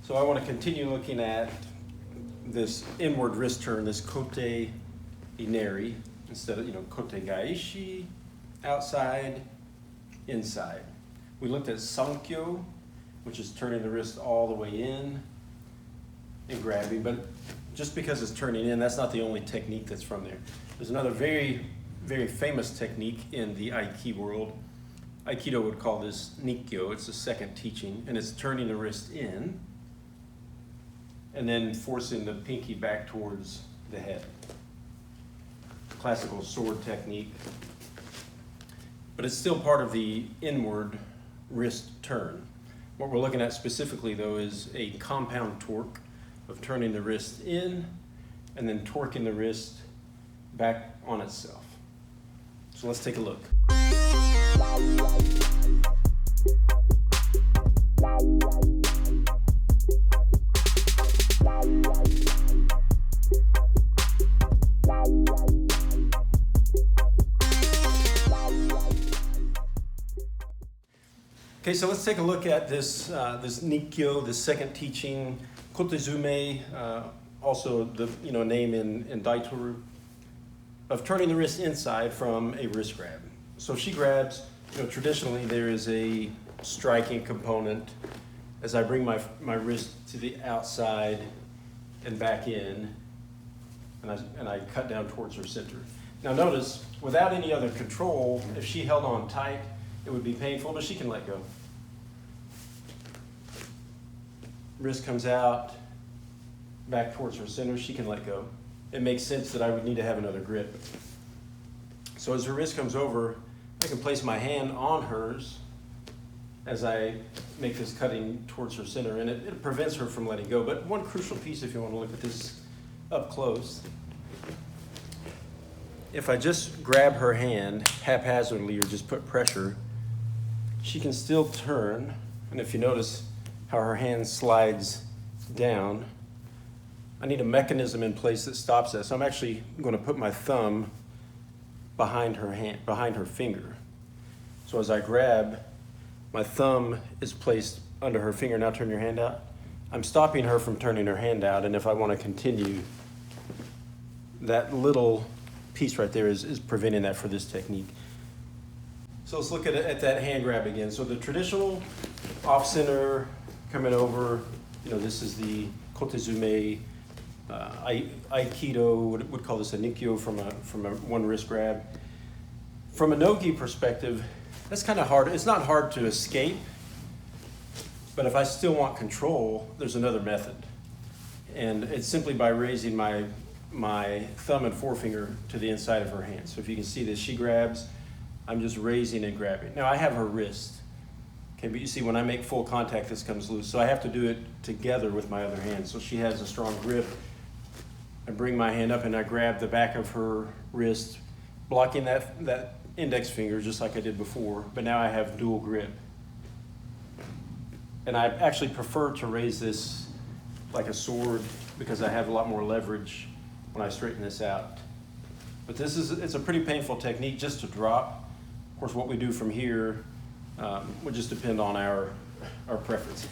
So I want to continue looking at this inward wrist turn, this Kote Hineri, instead of, Kote Gaishi, outside, inside. We looked at Sankyo, which is turning the wrist all the way in and grabbing, but just because it's turning in, that's not the only technique that's from there. There's another very, very famous technique in the Aiki world. Aikido would call this Nikyo. It's the second teaching, and it's turning the wrist in and then forcing the pinky back towards the head. Classical sword technique. But it's still part of the inward wrist turn. What we're looking at specifically, though, is a compound torque of turning the wrist in and then torquing the wrist back on itself. So let's take a look. Okay, so let's take a look at this Nikyo, the second teaching, Kote Zume, also the name in Daitoru, of turning the wrist inside from a wrist grab. So she grabs, traditionally there is a striking component as I bring my wrist to the outside and back in, and I cut down towards her center. Now notice, without any other control, if she held on tight, it would be painful, but she can let go. Wrist comes out, back towards her center, she can let go. It makes sense that I would need to have another grip. So as her wrist comes over, I can place my hand on hers as I make this cutting towards her center, and it prevents her from letting go. But one crucial piece, if you want to look at this up close, if I just grab her hand haphazardly or just put pressure, she can still turn, and if you notice how her hand slides down, I need a mechanism in place that stops that. So I'm actually going to put my thumb behind her hand, behind her finger. So as I grab, my thumb is placed under her finger. Now turn your hand out. I'm stopping her from turning her hand out, and if I want to continue, that little piece right there is preventing that for this technique. So let's look at that hand grab again. So the traditional off-center coming over, this is the Kote Zume. Aikido would call this a Nikyo from a one wrist grab. From a no-gi perspective, that's kind of hard. It's not hard to escape, but if I still want control, there's another method. And it's simply by raising my thumb and forefinger to the inside of her hand. So if you can see this, she grabs, I'm just raising and grabbing. Now I have her wrist. Okay, but you see when I make full contact, this comes loose. So I have to do it together with my other hand. So she has a strong grip. I bring my hand up and I grab the back of her wrist, blocking that index finger just like I did before, but now I have dual grip. And I actually prefer to raise this like a sword because I have a lot more leverage when I straighten this out. But it's a pretty painful technique just to drop. Of course, what we do from here would just depend on our preference.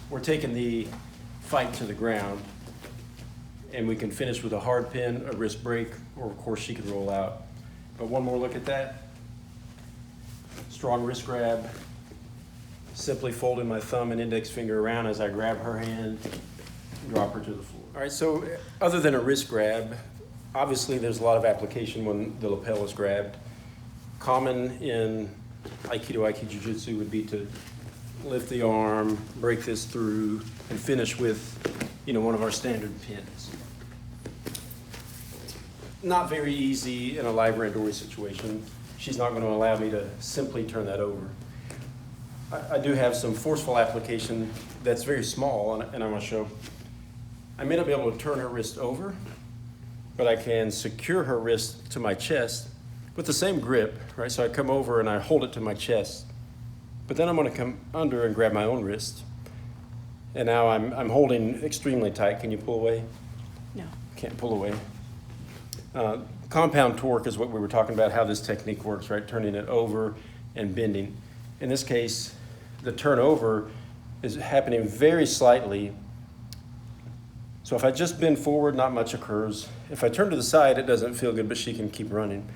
We're taking the fight to the ground, and we can finish with a hard pin, a wrist break, or of course she can roll out. But one more look at that. Strong wrist grab. Simply folding my thumb and index finger around as I grab her hand, drop her to the floor. All right, so other than a wrist grab, obviously there's a lot of application when the lapel is grabbed. Common in Aikido, Aiki Jiu-Jitsu would be to lift the arm, break this through, and finish with, one of our standard pins. Not very easy in a live randori situation. She's not going to allow me to simply turn that over. I do have some forceful application that's very small, and I want to show. I may not be able to turn her wrist over, but I can secure her wrist to my chest with the same grip, right? So I come over and I hold it to my chest, but then I'm going to come under and grab my own wrist. And now I'm holding extremely tight. Can you pull away? No. Can't pull away. Compound torque is what we were talking about, how this technique works, right? Turning it over and bending. In this case, the turn over is happening very slightly. So if I just bend forward, not much occurs. If I turn to the side, it doesn't feel good, but she can keep running.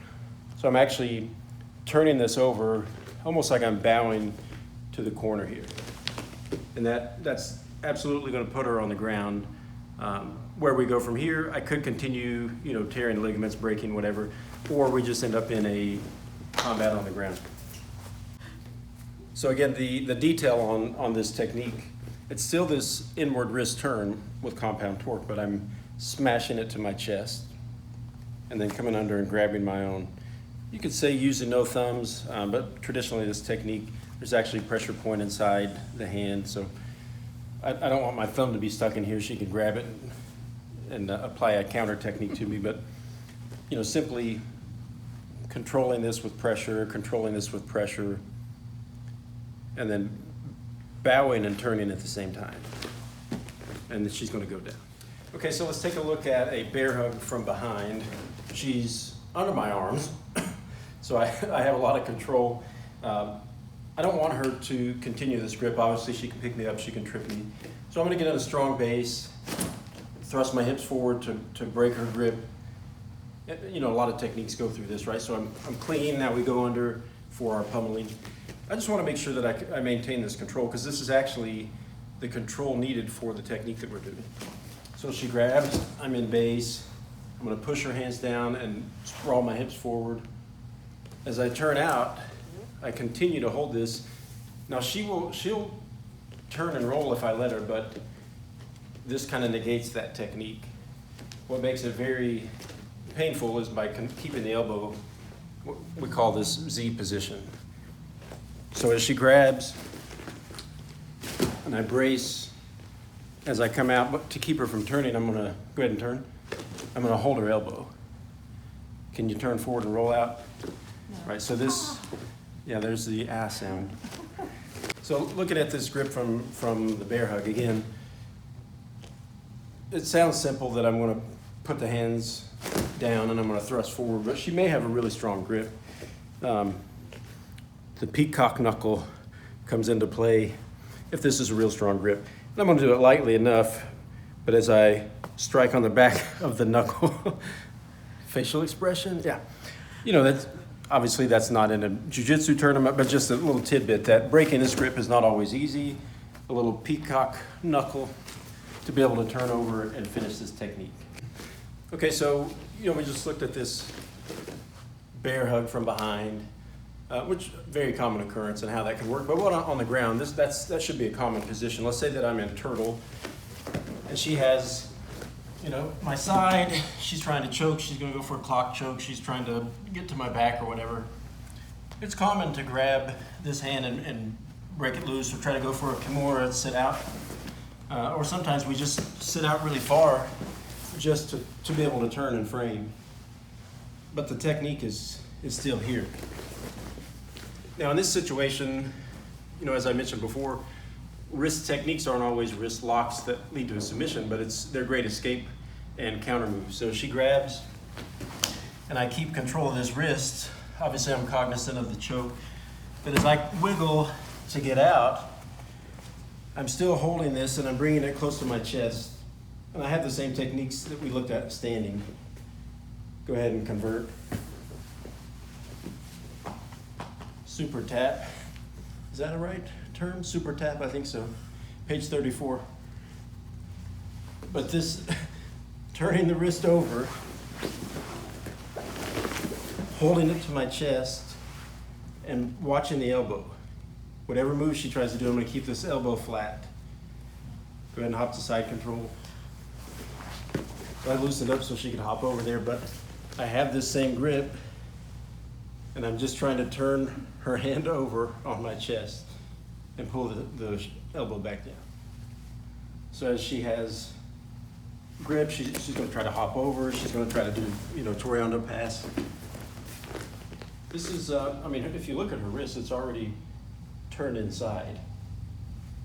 So I'm actually turning this over almost like I'm bowing to the corner here. And that's absolutely going to put her on the ground. Where we go from here, I could continue, tearing ligaments, breaking, whatever, or we just end up in a combat on the ground. So again, the detail on this technique, it's still this inward wrist turn with compound torque, but I'm smashing it to my chest and then coming under and grabbing my own. You could say using no thumbs, but traditionally this technique, there's actually a pressure point inside the hand, so I don't want my thumb to be stuck in here. She can grab it and apply a counter technique to me, but simply controlling this with pressure, and then bowing and turning at the same time. And then she's going to go down. Okay, so let's take a look at a bear hug from behind. She's under my arms, so I have a lot of control. I don't want her to continue this grip. Obviously, she can pick me up, she can trip me. So I'm going to get at a strong base, thrust my hips forward to break her grip. A lot of techniques go through this, right? So I'm clean. Now we go under for our pummeling. I just want to make sure that I maintain this control, because this is actually the control needed for the technique that we're doing. So she grabs, I'm in base. I'm going to push her hands down and sprawl my hips forward. As I turn out, I continue to hold this. Now she'll turn and roll if I let her, but this kind of negates that technique. What makes it very painful is by keeping the elbow, what we call this Z position. So as she grabs, and I brace, as I come out, but to keep her from turning, I'm gonna go ahead and turn. I'm gonna hold her elbow. Can you turn forward and roll out? No. Right, so this, there's the sound. So looking at this grip from the bear hug again, it sounds simple that I'm gonna put the hands down and I'm gonna thrust forward, but she may have a really strong grip. The peacock knuckle comes into play if this is a real strong grip. And I'm gonna do it lightly enough, but as I strike on the back of the knuckle, facial expression, that's not in a jiu-jitsu tournament, but just a little tidbit that breaking this grip is not always easy. A little peacock knuckle to be able to turn over and finish this technique. Okay, so we just looked at this bear hug from behind, which very common occurrence and how that can work. But what on the ground, that should be a common position. Let's say that I'm in turtle, and she has, my side. She's trying to choke. She's going to go for a clock choke. She's trying to get to my back or whatever. It's common to grab this hand and break it loose, or try to go for a kimura, sit out, or sometimes we just sit out really far just to be able to turn and frame. But the technique is still here. Now in this situation, as I mentioned before, wrist techniques aren't always wrist locks that lead to a submission, but they're great escape and counter moves. So she grabs, and I keep control of this wrist. Obviously I'm cognizant of the choke, but as I wiggle to get out, I'm still holding this and I'm bringing it close to my chest. And I have the same techniques that we looked at standing. Go ahead and convert. Super tap. Is that a right term? Super tap, I think so. Page 34. But this, turning the wrist over, holding it to my chest, and watching the elbow. Whatever move she tries to do, I'm going to keep this elbow flat. Go ahead and hop to side control. So I loosened up so she could hop over there, but I have this same grip, and I'm just trying to turn her hand over on my chest and pull the elbow back down. So as she has grip, she's going to try to hop over. She's going to try to do, Toriando pass. This is, if you look at her wrist, it's already turned inside.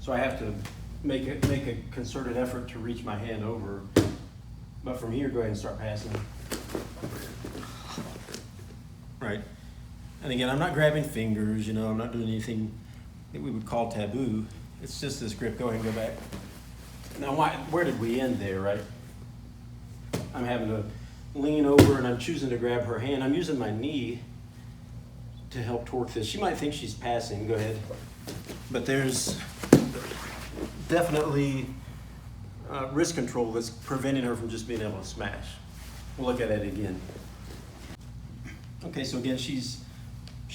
So I have to make a concerted effort to reach my hand over. But from here, go ahead and start passing. Right. And again, I'm not grabbing fingers, I'm not doing anything that we would call taboo. It's just this grip. Go ahead and go back. Now, where did we end there, right? I'm having to lean over and I'm choosing to grab her hand. I'm using my knee to help torque this. She might think she's passing. Go ahead. But there's definitely wrist control that's preventing her from just being able to smash. We'll look at it again. Okay, so again, she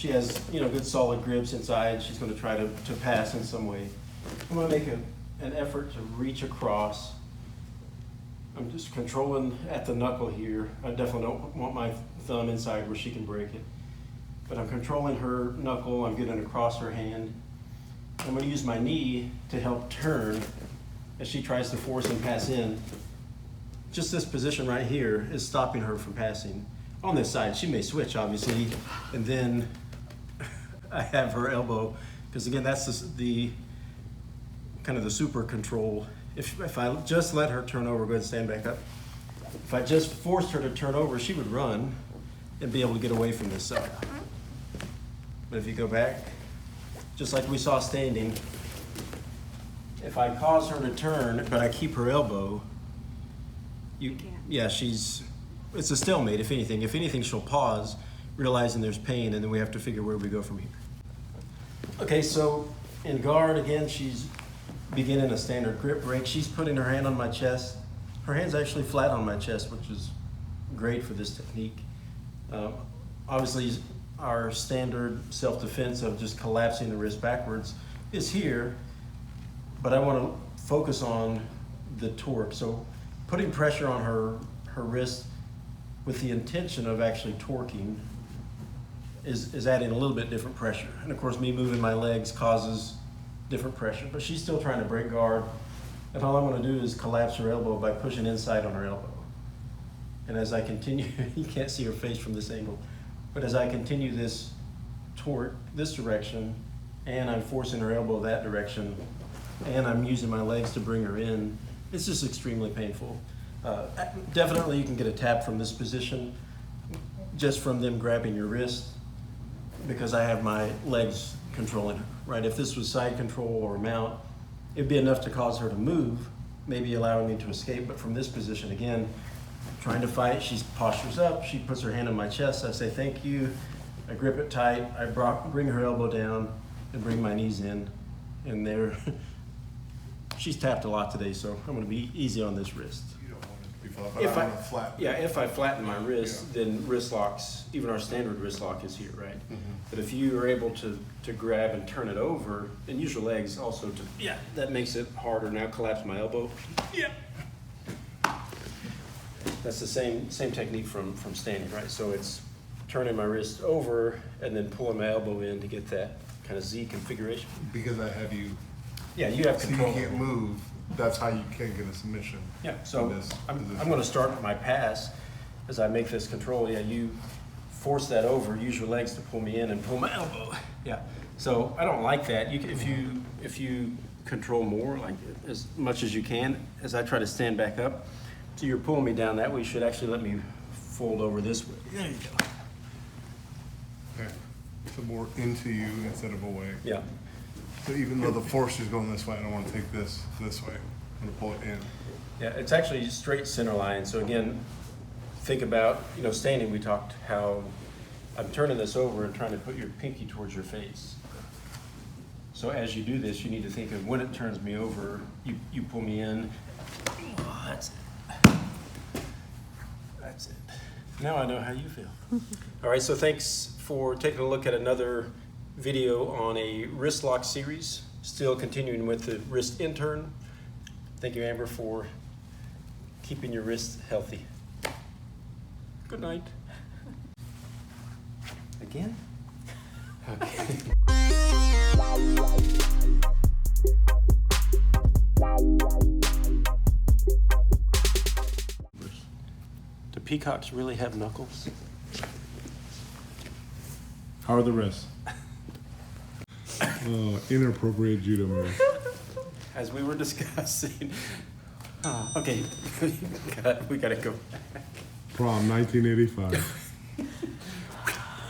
has good solid grips inside. She's going to try to pass in some way. I'm going to make an effort to reach across. I'm just controlling at the knuckle here. I definitely don't want my thumb inside where she can break it. But I'm controlling her knuckle. I'm getting across her hand. I'm going to use my knee to help turn as she tries to force and pass in. Just this position right here is stopping her from passing. On this side, she may switch, obviously, and then I have her elbow, because again, that's the kind of the super control. If I just let her turn over, go ahead and stand back up. If I just forced her to turn over, she would run and be able to get away from this side. But if you go back, just like we saw standing, if I cause her to turn, but I keep her elbow, it's a stalemate, if anything. If anything, she'll pause, realizing there's pain, and then we have to figure where we go from here. Okay, so in guard, again, she's beginning a standard grip break. She's putting her hand on my chest. Her hand's actually flat on my chest, which is great for this technique. Obviously, our standard self-defense of just collapsing the wrist backwards is here, but I want to focus on the torque. So putting pressure on her wrist with the intention of actually torquing is adding a little bit different pressure. And of course, me moving my legs causes different pressure, but she's still trying to break guard. And all I'm going to do is collapse her elbow by pushing inside on her elbow. And as I continue, you can't see her face from this angle, but as I continue this torque this direction, and I'm forcing her elbow that direction, and I'm using my legs to bring her in, it's just extremely painful. Definitely you can get a tap from this position just from them grabbing your wrist, because I have my legs controlling her, right? If this was side control or mount, it'd be enough to cause her to move, maybe allowing me to escape. But from this position, again, trying to fight, she postures up, she puts her hand on my chest, I say thank you, I grip it tight, I bring her elbow down and bring my knees in, and there, she's tapped a lot today, so I'm going to be easy on this wrist. You don't want it to be flat, but I want to flatten. Yeah, if I flatten my wrist, then wrist locks, even our standard wrist lock is here, right? Mm-hmm. But if you are able to grab and turn it over, and use your legs also that makes it harder. Now collapse my elbow. Yeah. That's the same technique from standing, right? So it's turning my wrist over and then pulling my elbow in to get that kind of Z configuration. Because I have you. Yeah, you have control. So you can't move. That's how you can get a submission. Yeah, so I'm going to start my pass as I make this control. Yeah, you force that over, use your legs to pull me in and pull my elbow. Yeah, so I don't like that. If you control more, like as much as you can, as I try to stand back up, so you're pulling me down that way, you should actually let me fold over this way. There you go. Okay, so more into you instead of away. Yeah. So even though the force is going this way, I don't want to take this way. I'm going to pull it in. Yeah, it's actually straight center line. So again, think about, standing, we talked how I'm turning this over and trying to put your pinky towards your face. So as you do this, you need to think of when it turns me over, you pull me in. Oh, that's it. That's it. Now I know how you feel. All right, so thanks for taking a look at another video on a wrist lock series. Still continuing with the wrist intern. Thank you, Amber, for keeping your wrist healthy. Good night. Again? Okay. Do peacocks really have knuckles? How are the wrists? Inappropriate judo move. As we were discussing. Okay, we gotta go back. Prom 1985.